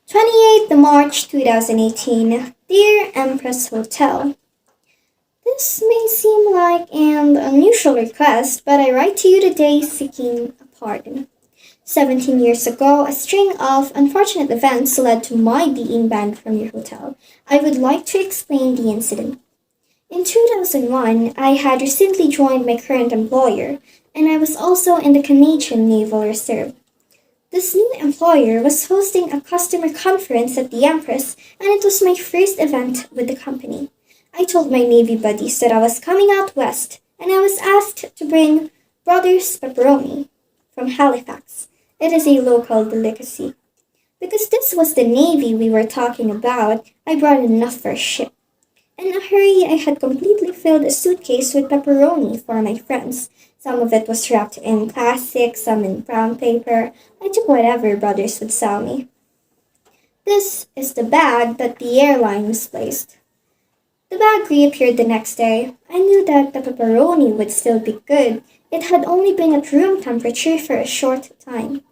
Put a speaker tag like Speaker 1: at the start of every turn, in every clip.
Speaker 1: 28th March 2018. Dear Empress Hotel. This may seem like an unusual request, but I write to you today seeking a pardon. 17 years ago, a string of unfortunate events led to my being banned from your hotel. I would like to explain the incident. In 2001, I had recently joined my current employer, and I was also in the Canadian Naval Reserve. This new employer was hosting a customer conference at the Empress, and it was my first event with the company. I told my Navy buddies that I was coming out west, and I was asked to bring Brothers Pepperoni from Halifax. It is a local delicacy. Because this was the Navy we were talking about, I brought enough for a ship. In a hurry, I had completely filled a suitcase with pepperoni for my friends. Some of it was wrapped in plastic, some in brown paper. I took whatever Brothers would sell me. This is the bag that the airline misplaced. The bag reappeared the next day. I knew that the pepperoni would still be good. It had only been at room temperature for a short time.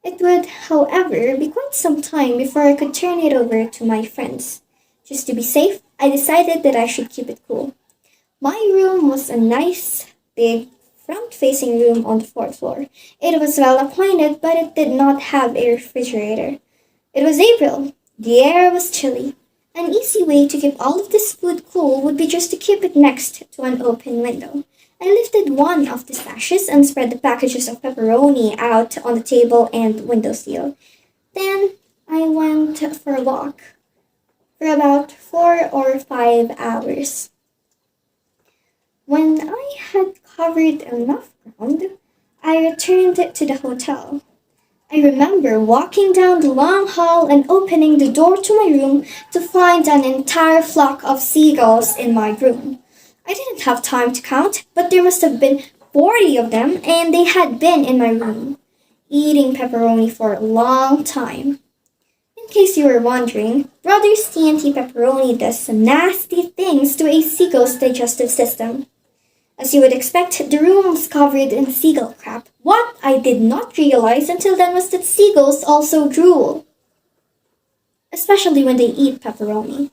Speaker 1: It would, however, be quite some time before I could turn it over to my friends. Just to be safe, I decided that I should keep it cool. My room was a nice, big, front-facing room on the fourth floor. It was well appointed, but it did not have a refrigerator. It was April. The air was chilly. An easy way to keep all of this food cool would be just to keep it next to an open window. I lifted one of the sashes and spread the packages of pepperoni out on the table and windowsill. Then I went for a walk for about 4 or 5 hours. When I had covered enough ground, I returned to the hotel. I remember walking down the long hall and opening the door to my room to find an entire flock of seagulls in my room. I didn't have time to count, but there must have been 40 of them, and they had been in my room, eating pepperoni for a long time. In case you were wondering, Brothers TNT Pepperoni does some nasty things to a seagull's digestive system. As you would expect, the room was covered in seagull crap. What I did not realize until then was that seagulls also drool, especially when they eat pepperoni.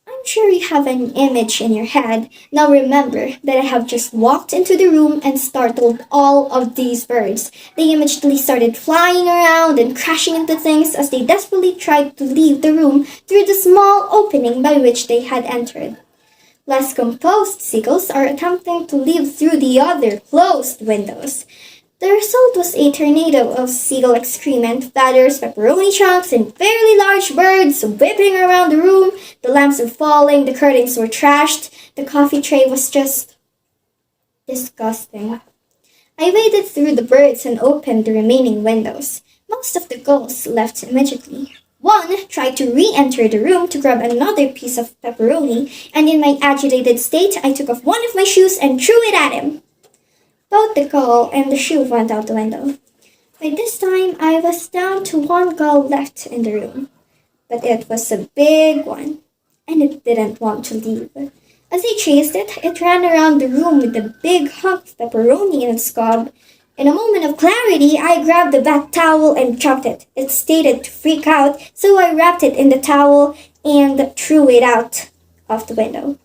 Speaker 1: I'm sure you have an image in your head. Now remember that I have just walked into the room and startled all of these birds. They immediately started flying around and crashing into things as they desperately tried to leave the room through the small opening by which they had entered. Less composed seagulls are attempting to leave through the other closed windows. The result was a tornado of seagull excrement, feathers, pepperoni chunks, and fairly large birds whipping around the room. The lamps were falling, the curtains were trashed, the coffee tray was just disgusting. I waded through the birds and opened the remaining windows. Most of the gulls left immediately. One tried to re-enter the room to grab another piece of pepperoni, and in my agitated state, I took off one of my shoes and threw it at him. Both the gull and the shoe went out the window. By this time, I was down to one gull left in the room. But it was a big one, and it didn't want to leave. As I chased it, it ran around the room with a big hunk of pepperoni in its gob. In a moment of clarity, I grabbed the bath towel and dropped it. It stated to freak out, so I wrapped it in the towel and threw it out of the window.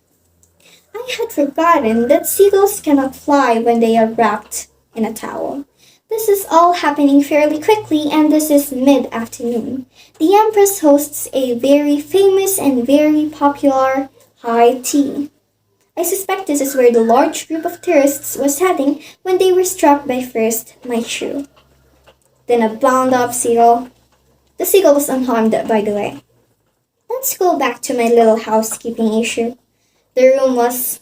Speaker 1: I had forgotten that seagulls cannot fly when they are wrapped in a towel. This is all happening fairly quickly, and this is mid-afternoon. The Empress hosts a very famous and very popular high tea. I suspect this is where the large group of tourists was heading when they were struck by first my shoe, then a bound-up seagull. The seagull was unharmed, by the way. Let's go back to my little housekeeping issue. The room was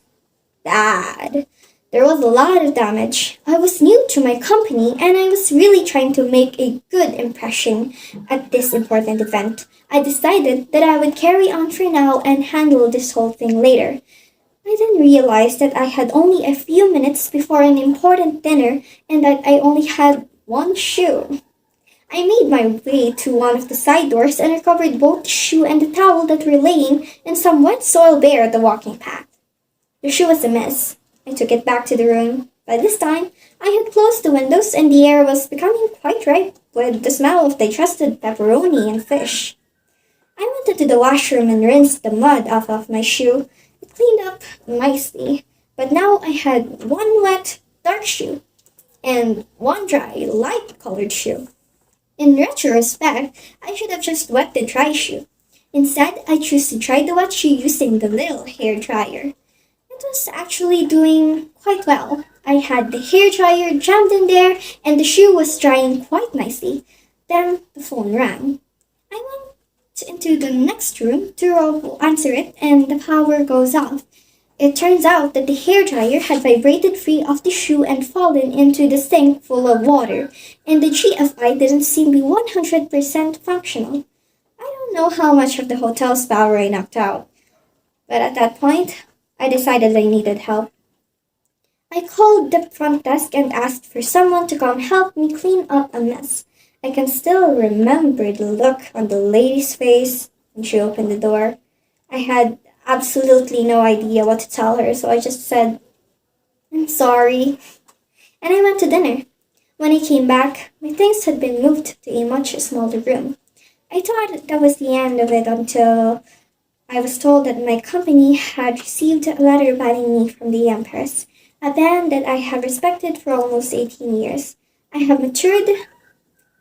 Speaker 1: bad. There was a lot of damage. I was new to my company and I was really trying to make a good impression at this important event. I decided that I would carry on for now and handle this whole thing later. I then realized that I had only a few minutes before an important dinner and that I only had one shoe. I made my way to one of the side doors and recovered both the shoe and the towel that were laying in some wet soil bare at the walking path. The shoe was a mess. I took it back to the room. By this time, I had closed the windows and the air was becoming quite ripe with the smell of digested pepperoni and fish. I went into the washroom and rinsed the mud off of my shoe. It cleaned up nicely, but now I had one wet, dark shoe and one dry, light colored shoe. In retrospect, I should have just wet the dry shoe. Instead, I chose to dry the wet shoe using the little hair dryer. It was actually doing quite well. I had the hair dryer jammed in there and the shoe was drying quite nicely. Then the phone rang. I went into the next room to answer it and the power goes off. It turns out that the hairdryer had vibrated free of the shoe and fallen into the sink full of water, and the GFI didn't seem to be 100% functional. I don't know how much of the hotel's power I knocked out, but at that point, I decided I needed help. I called the front desk and asked for someone to come help me clean up a mess. I can still remember the look on the lady's face when she opened the door. I had absolutely no idea what to tell her, so I just said, I'm sorry. And I went to dinner. When I came back, my things had been moved to a much smaller room. I thought that was the end of it until I was told that my company had received a letter banning me from the Empress, a ban that I have respected for almost 18 years. I have matured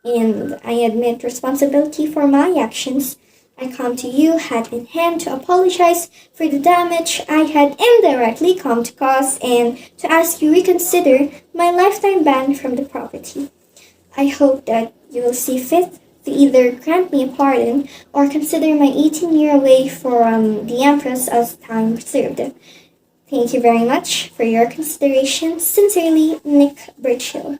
Speaker 1: and I admit responsibility for my actions. I come to you hat in hand to apologize for the damage I had indirectly come to cause and to ask you reconsider my lifetime ban from the property. I hope that you will see fit to either grant me a pardon or consider my 18-year away from the Empress as time served. Thank you very much for your consideration. Sincerely, Nick Burchill.